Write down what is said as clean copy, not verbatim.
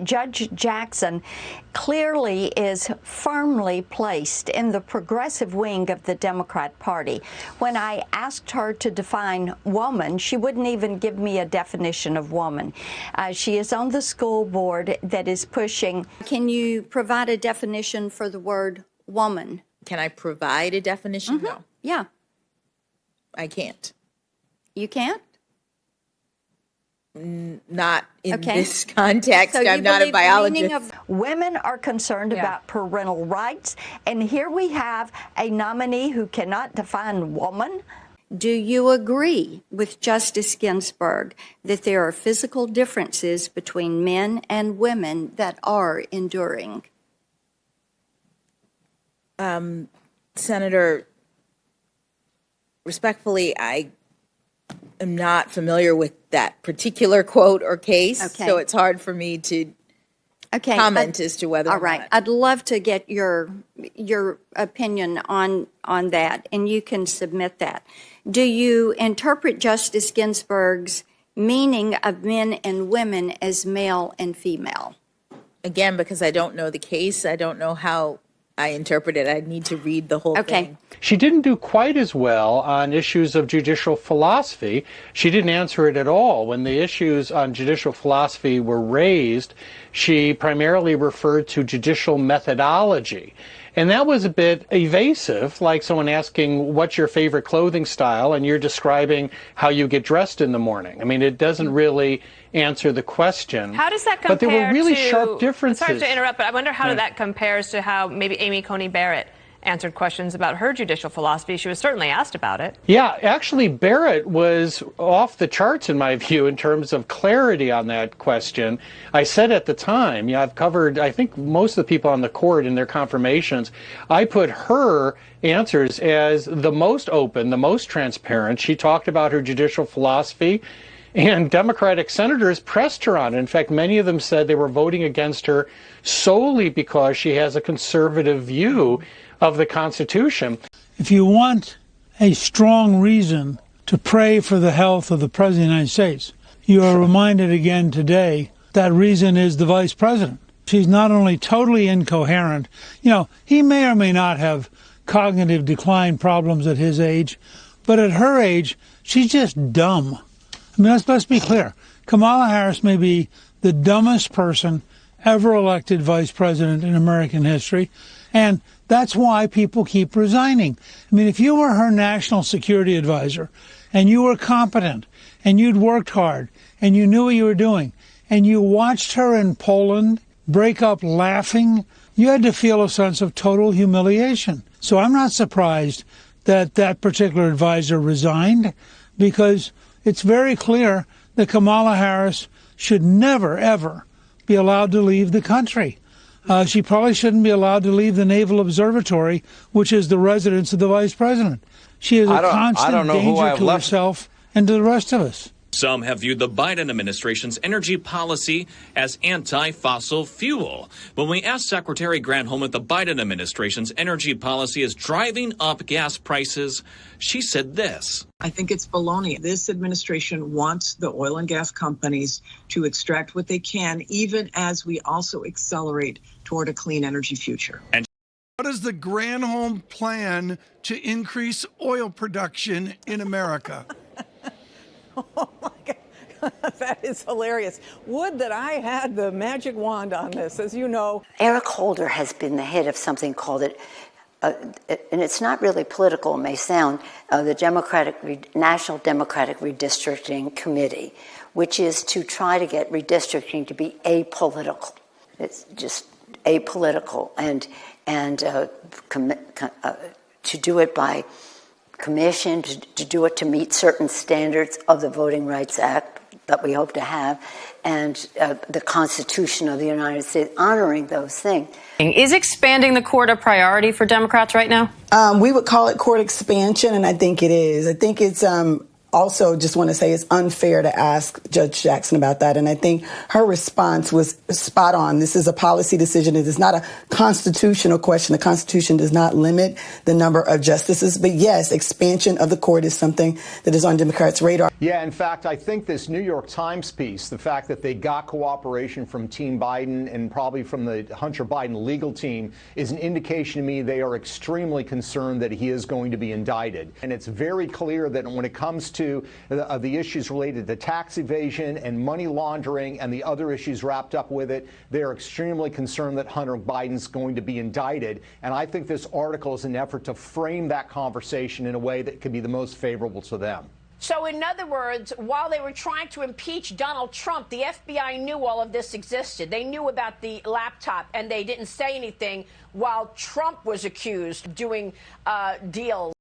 Judge Jackson clearly is firmly placed in the progressive wing of the Democrat Party. When I asked her to define woman, she wouldn't even give me a definition of woman. She is on the school board that is pushing. Can you provide a definition for the word woman? Can I provide a definition? Mm-hmm. No. Yeah. I can't. You can't? Not in this context. So I'm not a biologist. Women are concerned about parental rights, and here we have a nominee who cannot define woman. Do you agree with Justice Ginsburg that there are physical differences between men and women that are enduring? Senator, respectfully, I am not familiar with that particular quote or case, so it's hard for me to comment as to whether all right. I'd love to get your opinion on that, and you can submit that. Do you interpret Justice Ginsburg's meaning of men and women as male and female? Again, because I don't know the case, I don't know how I interpret it. I need to read the whole thing. She didn't do quite as well on issues of judicial philosophy. She didn't answer it at all. When the issues on judicial philosophy were raised, she primarily referred to judicial methodology. And that was a bit evasive, like someone asking, what's your favorite clothing style? And you're describing how you get dressed in the morning. I mean, it doesn't really answer the question. How does that compare But there were really sharp differences. Sorry to interrupt, but I wonder how that compares to how maybe Amy Coney Barrett answered questions about her judicial philosophy. She was certainly asked about it. Yeah, actually, Barrett was off the charts, in my view, in terms of clarity on that question. I said at the time, I've covered, I think, most of the people on the court in their confirmations. I put her answers as the most open, the most transparent. She talked about her judicial philosophy, and Democratic senators pressed her on it. In fact, many of them said they were voting against her solely because she has a conservative view of the Constitution. If you want a strong reason to pray for the health of the President of the United States, you are reminded again today that reason is the Vice President. She's not only totally incoherent, he may or may not have cognitive decline problems at his age, but at her age, she's just dumb. I mean, let's be clear. Kamala Harris may be the dumbest person ever elected vice president in American history, and that's why people keep resigning. I mean, if you were her national security advisor and you were competent and you'd worked hard and you knew what you were doing and you watched her in Poland break up laughing, you had to feel a sense of total humiliation. So I'm not surprised that that particular advisor resigned, because it's very clear that Kamala Harris should never, ever be allowed to leave the country. She probably shouldn't be allowed to leave the Naval Observatory, which is the residence of the vice president. She is a constant danger to herself and to the rest of us. Some have viewed the Biden administration's energy policy as anti-fossil fuel. When we asked Secretary Granholm if the Biden administration's energy policy is driving up gas prices, she said this. I think it's baloney. This administration wants the oil and gas companies to extract what they can, even as we also accelerate toward a clean energy future. And what is the Granholm plan to increase oil production in America? Oh my God, that is hilarious. Would that I had the magic wand on this, as you know. Eric Holder has been the head of something called and it's not really political, it may sound, the National Democratic Redistricting Committee, which is to try to get redistricting to be apolitical. It's just apolitical, and to do it by commission, to do it to meet certain standards of the Voting Rights Act that we hope to have, and the Constitution of the United States, honoring those things. Is expanding the court a priority for Democrats right now? We would call it court expansion, and I think it is. I think it's also just want to say it's unfair to ask Judge Jackson about that. And I think her response was spot on. This is a policy decision. It is not a constitutional question. The Constitution does not limit the number of justices. But yes, expansion of the court is something that is on Democrats' radar. Yeah, in fact, I think this New York Times piece, the fact that they got cooperation from Team Biden and probably from the Hunter Biden legal team, is an indication to me they are extremely concerned that he is going to be indicted. And it's very clear that when it comes to the issues related to tax evasion and money laundering and the other issues wrapped up with it, they're extremely concerned that Hunter Biden's going to be indicted. And I think this article is an effort to frame that conversation in a way that could be the most favorable to them. So, in other words, while they were trying to impeach Donald Trump, the FBI knew all of this existed. They knew about the laptop, and they didn't say anything while Trump was accused of doing deals.